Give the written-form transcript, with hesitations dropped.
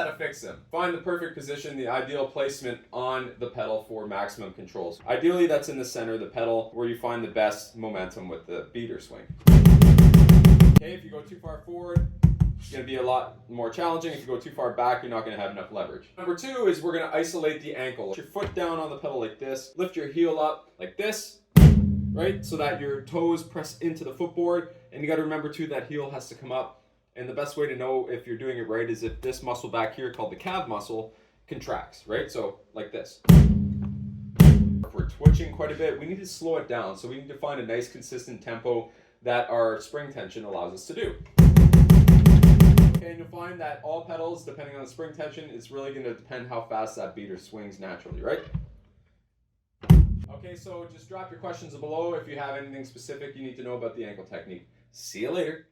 how to fix them. Find the perfect position, the ideal placement on the pedal for maximum controls. Ideally, that's in the center of the pedal where you find the best momentum with the beater swing. Okay, if you go too far forward, it's going to be a lot more challenging. If you go too far back, you're not going to have enough leverage. Number two is we're going to isolate the ankle. Put your foot down on the pedal like this. Lift your heel up like this, right? So that your toes press into the footboard. And you got to remember too that heel has to come up. And the best way to know if you're doing it right is if this muscle back here called the calf muscle contracts, right? So like this. If we're twitching quite a bit, we need to slow it down. So we need to find a nice consistent tempo that our spring tension allows us to do. Okay, and you'll find that all pedals, depending on the spring tension, it's really going to depend how fast that beater swings naturally, right? Okay, so just drop your questions below if you have anything specific you need to know about the ankle technique. See you later.